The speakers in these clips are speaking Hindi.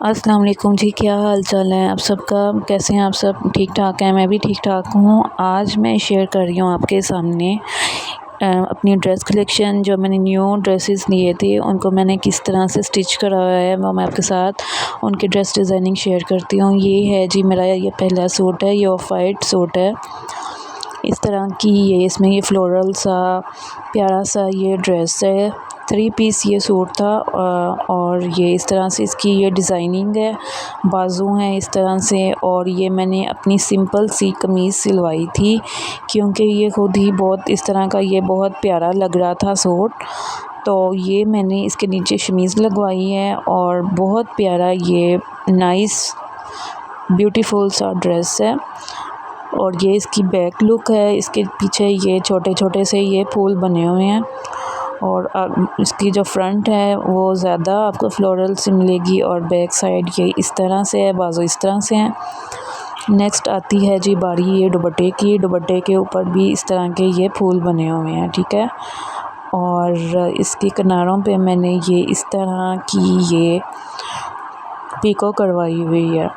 अस्सलाम वालेकुम जी। क्या हाल चाल है आप सबका? कैसे हैं आप सब? ठीक ठाक हैं? मैं भी ठीक ठाक हूँ। आज मैं शेयर कर रही हूँ आपके सामने अपनी ड्रेस कलेक्शन। जो मैंने न्यू ड्रेसेस लिए थे उनको मैंने किस तरह से स्टिच कराया है वो मैं आपके साथ उनकी ड्रेस डिज़ाइनिंग शेयर करती हूँ। ये है जी मेरा ये पहला सूट है, ये ऑफ वाइट सूट है। इस तरह की ये इसमें ये फ्लोरल सा प्यारा सा ये ड्रेस है। 3 पीस ये सूट था और ये इस तरह से इसकी ये डिज़ाइनिंग है, बाजू हैं इस तरह से। और ये मैंने अपनी सिंपल सी कमीज़ सिलवाई थी क्योंकि ये ख़ुद ही बहुत इस तरह का ये बहुत प्यारा लग रहा था सूट। तो ये मैंने इसके नीचे शमीज़ लगवाई है और बहुत प्यारा ये नाइस ब्यूटीफुल सा ड्रेस है। और ये इसकी बैक लुक है। इसके पीछे ये छोटे छोटे से ये फूल बने हुए हैं और इसकी जो फ्रंट है वो ज़्यादा आपको फ्लोरल से मिलेगी और बैक साइड ये इस तरह से है, बाजू इस तरह से हैं। नेक्स्ट आती है जी बारी ये दुपट्टे की। दुपट्टे के ऊपर भी इस तरह के ये फूल बने हुए हैं, ठीक है। और इसके किनारों पे मैंने ये इस तरह की ये पीको करवाई हुई है,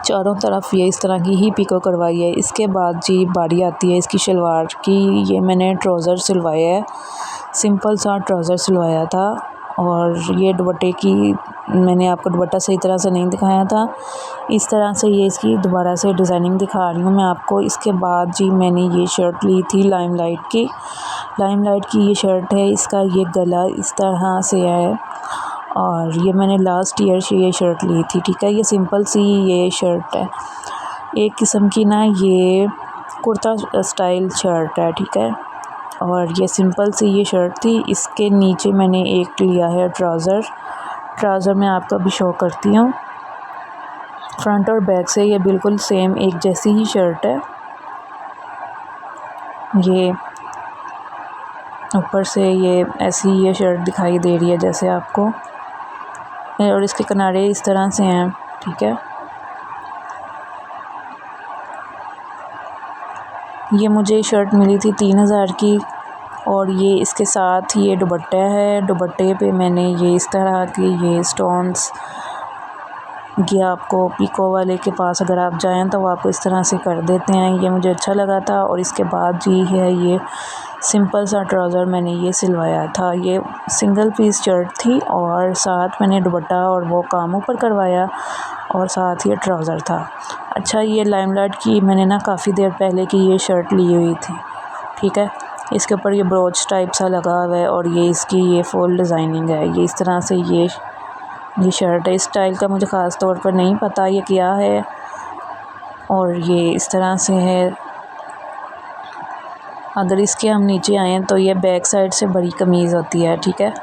चारों तरफ ये इस तरह की ही पीको करवाई है। इसके बाद जी बारी आती है इसकी शलवार की। ये मैंने ट्राउज़र सिलवाया है, सिंपल सा ट्राउज़र सिलवाया था। और ये दुपट्टे की मैंने आपको दुपट्टा सही तरह से नहीं दिखाया था, इस तरह से ये इसकी दोबारा से डिज़ाइनिंग दिखा रही हूँ मैं आपको। इसके बाद जी मैंने ये शर्ट ली थी लाइमलाइट की। लाइमलाइट की ये शर्ट है, इसका ये गला इस तरह से है और ये मैंने लास्ट ईयर से ये शर्ट ली थी, ठीक है। ये सिंपल सी ये शर्ट है, एक किस्म की ना ये कुर्ता स्टाइल शर्ट है, ठीक है। और ये सिंपल सी ये शर्ट थी। इसके नीचे मैंने एक लिया है ट्राउज़र। ट्राउज़र मैं आपको अभी शो करती हूँ। फ्रंट और बैक से ये बिल्कुल सेम एक जैसी ही शर्ट है। ये ऊपर से ये ऐसी ये शर्ट दिखाई दे रही है जैसे आपको, और इसके किनारे इस तरह से हैं, ठीक है। ये मुझे शर्ट मिली थी 3000 की और ये इसके साथ ये दुपट्टा है। दुपट्टे पे मैंने ये इस तरह के ये स्टोन्स, ये आपको पीको वाले के पास अगर आप जाएं तो वो आपको इस तरह से कर देते हैं। ये मुझे अच्छा लगा था। और इसके बाद जी है ये सिंपल सा ट्राउज़र मैंने ये सिलवाया था। ये सिंगल पीस शर्ट थी और साथ मैंने दुपट्टा और वो काम ऊपर करवाया और साथ ये ट्राउज़र था। अच्छा, ये लाइमलाइट की मैंने ना काफ़ी देर पहले की ये शर्ट ली हुई थी, ठीक है। इसके ऊपर ये ब्रोच टाइप सा लगा हुआ है और ये इसकी ये फुल डिज़ाइनिंग है। ये इस तरह से ये शर्ट है। इस स्टाइल का मुझे ख़ास तौर पर नहीं पता ये क्या है। और ये इस तरह से है। अगर इसके हम नीचे आएँ तो ये बैक साइड से बड़ी कमीज़ होती है, ठीक है।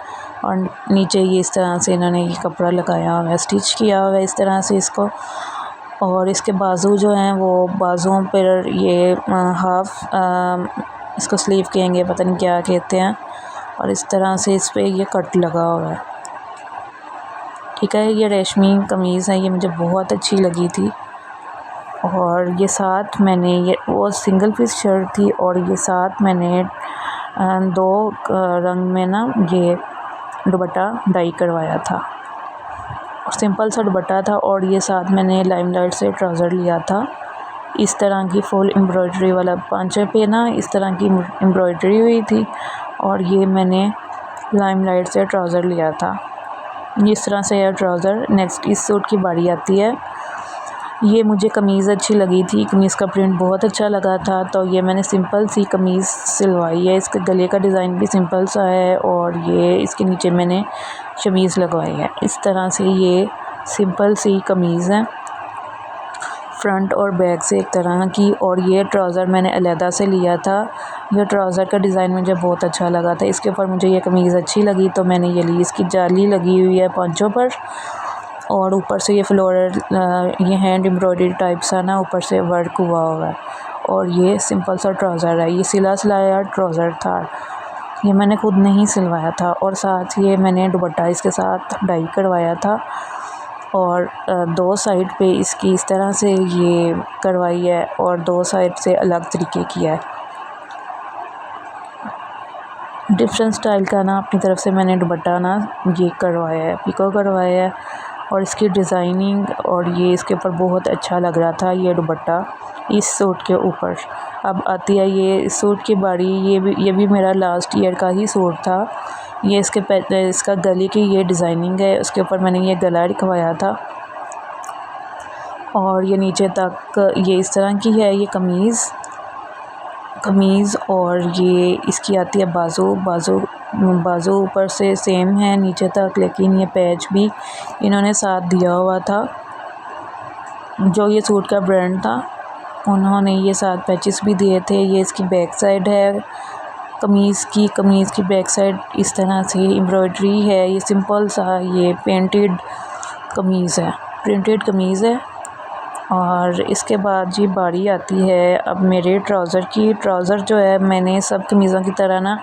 और नीचे ये इस तरह से इन्होंने ये कपड़ा लगाया हुआ है, स्टिच किया हुआ है इस तरह से इसको। और इसके बाजू जो हैं वो बाजुओं पर ये हाफ इसको स्लीव कहेंगे, पता नहीं क्या कहते हैं। और इस तरह से इस पर ये कट लगा हुआ है, ठीक है। ये रेशमी कमीज़ है, ये मुझे बहुत अच्छी लगी थी। और ये साथ मैंने ये वो सिंगल पीस शर्ट थी और ये साथ मैंने 2 रंग में ना ये दुपट्टा डाई करवाया था। सिंपल सा दुपट्टा था और ये साथ मैंने लाइमलाइट से ट्राउज़र लिया था। इस तरह की फुल एम्ब्रॉयडरी वाला पांचे पे ना इस तरह की एम्ब्रॉयडरी हुई थी और ये मैंने लाइमलाइट से ट्राउज़र लिया था। इस तरह से है ट्राउज़र। नेक्स्ट इस सूट की बारी आती है। ये मुझे कमीज़ अच्छी लगी थी, कमीज़ का प्रिंट बहुत अच्छा लगा था, तो ये मैंने सिंपल सी कमीज़ सिलवाई है। इसके गले का डिज़ाइन भी सिंपल सा है और ये इसके नीचे मैंने शमीज़ लगवाई है। इस तरह से ये सिंपल सी कमीज़ है, फ्रंट और बैक से एक तरह की। और ये ट्राउज़र मैंने अलहदा से लिया था। ये ट्राउज़र का डिज़ाइन मुझे बहुत अच्छा लगा था। इसके ऊपर मुझे ये कमीज़ अच्छी लगी तो मैंने ये ली। इसकी जाली लगी हुई है पांचों पर और ऊपर से ये फ्लोरल ये हैंड एम्ब्रॉयडरी टाइप सा ना ऊपर से वर्क हुआ है। और ये सिंपल सा ट्राउज़र है। ये सिला सिलाया ट्राउज़र था, ये मैंने खुद नहीं सिलवाया था। और साथ ये मैंने दुपट्टा इसके साथ डाई करवाया था और 2 साइड पे इसकी इस तरह से ये करवाई है और 2 साइड से अलग तरीके की है। डिफरेंट स्टाइल का ना अपनी तरफ से मैंने दुपट्टा ना ये करवाया है, पिको करवाया है। और इसकी डिज़ाइनिंग और ये इसके ऊपर बहुत अच्छा लग रहा था ये दुपट्टा इस सूट के ऊपर। अब आती है ये सूट की बारी। ये भी मेरा लास्ट ईयर का ही सूट था। ये इसका गले की ये डिज़ाइनिंग है, उसके ऊपर मैंने ये गला लिखवाया था और ये नीचे तक ये इस तरह की है ये कमीज़ और ये इसकी आती है बाजू ऊपर से सेम है नीचे तक, लेकिन ये पैच भी इन्होंने साथ दिया हुआ था। जो ये सूट का ब्रांड था उन्होंने ये साथ पैचेस भी दिए थे। ये इसकी बैक साइड है कमीज़ की बैक साइड इस तरह से एम्ब्रॉयडरी है। ये सिंपल सा ये प्रिंटेड कमीज़ है। और इसके बाद जी बारी आती है अब मेरे ट्राउज़र की। ट्राउज़र जो है मैंने सब कमीज़ों की तरह ना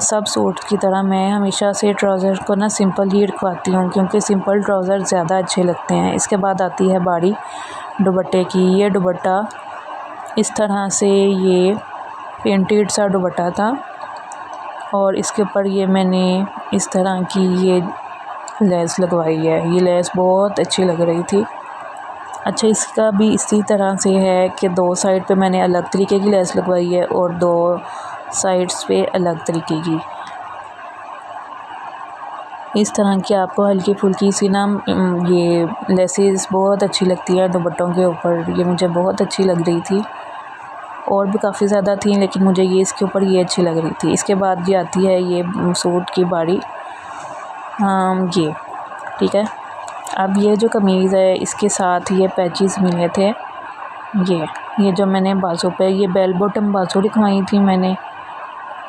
सब सूट की तरह मैं हमेशा से ट्राउज़र को ना सिंपल ही रखवाती हूँ, क्योंकि सिंपल ट्राउज़र ज़्यादा अच्छे लगते हैं। इसके बाद आती है बारी दुपट्टे की। ये दुपट्टा इस तरह से ये प्रिंटेड सा दुपट्टा था और इसके ऊपर ये मैंने इस तरह की ये लेस लगवाई है। ये लेस बहुत अच्छी लग रही थी। अच्छा, इसका भी इसी तरह से है कि दो साइड पे मैंने अलग तरीके की लेस लगवाई है और दो साइड्स पे अलग तरीके की। इस तरह की आपको हल्की फुल्की सी ना ये लेसेस बहुत अच्छी लगती है दुपट्टों के ऊपर। ये मुझे बहुत अच्छी लग रही थी और भी काफ़ी ज़्यादा थी, लेकिन मुझे ये इसके ऊपर ये अच्छी लग रही थी। इसके बाद ये आती है ये सूट की बारी। ये ठीक है। अब ये जो कमीज़ है इसके साथ ये पैचेस मिले थे। ये जो मैंने बाजू पे ये बेल बॉटम बाजू लिखवाई थी मैंने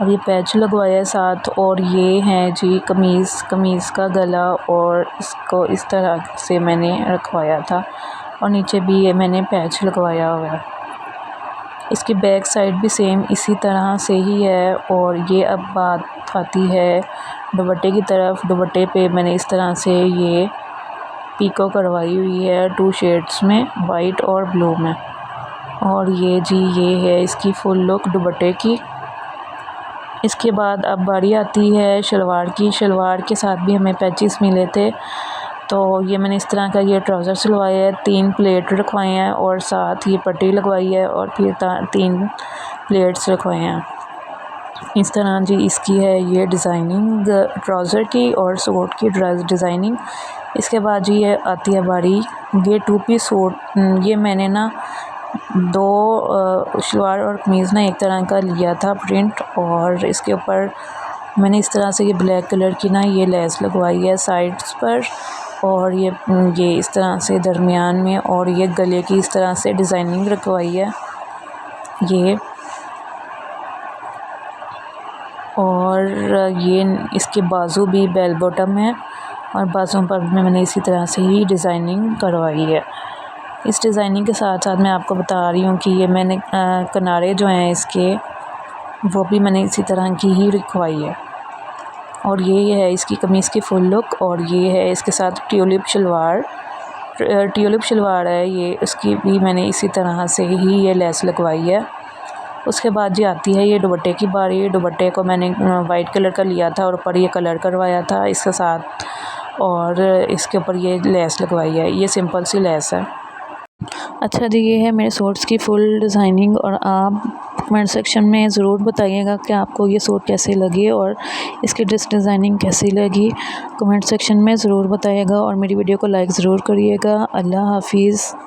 और ये पैच लगवाया साथ। और ये है जी कमीज़ का गला और इसको इस तरह से मैंने रखवाया था और नीचे भी ये मैंने पैच लगवाया हुआ है। इसकी बैक साइड भी सेम इसी तरह से ही है। और ये अब बात आती है दुपट्टे की तरफ। दुपट्टे पे मैंने इस तरह से ये पीको करवाई हुई है 2 शेड्स में, वाइट और ब्लू में। और ये है इसकी फुल लुक दुपट्टे की। इसके बाद अब बारी आती है शलवार की। शलवार के साथ भी हमें पैचेस मिले थे, तो ये मैंने इस तरह का ये ट्राउज़र सिलवाया है, 3 प्लेट रखवाए हैं और साथ ये पट्टी लगवाई है और फिर 3 प्लेट्स रखवाए हैं। इस तरह जी इसकी है ये डिज़ाइनिंग ट्राउज़र की और सूट की डिज़ाइनिंग। इसके बाद जी ये आती है बारी ये 2 पीस सूट। ये मैंने ना 2 शलवार और कमीज़ ना एक तरह का लिया था प्रिंट और इसके ऊपर मैंने इस तरह से ये ब्लैक कलर की ना ये लेस लगवाई है साइड्स पर और ये इस तरह से दरमियान में और ये गले की इस तरह से डिज़ाइनिंग रखवाई है ये। और ये इसके बाजू भी बेल बॉटम है और बाजू पर मैंने इसी तरह से ही डिज़ाइनिंग करवाई है। इस डिज़ाइनिंग के साथ साथ मैं आपको बता रही हूँ कि ये मैंने किनारे जो हैं इसके वो भी मैंने इसी तरह की ही रखवाई है। और ये है इसकी कमीज़ की फुल लुक और ये है इसके साथ ट्यूलिप शलवार है ये, उसकी भी मैंने इसी तरह से ही ये लेस लगवाई है। उसके बाद जी आती है ये दुपट्टे की बारी। दुपट्टे को मैंने वाइट कलर का लिया था और ऊपर ये कलर करवाया था इसके साथ और इसके ऊपर ये लेस लगवाई है। ये सिंपल सी लेस है। अच्छा जी, ये है मेरे सूट्स की फुल डिज़ाइनिंग और आप कमेंट सेक्शन में ज़रूर बताइएगा कि आपको ये सूट कैसे लगे और इसकी ड्रेस डिज़ाइनिंग कैसी लगी। कमेंट सेक्शन में ज़रूर बताइएगा और मेरी वीडियो को लाइक ज़रूर करिएगा। अल्लाह हाफिज़।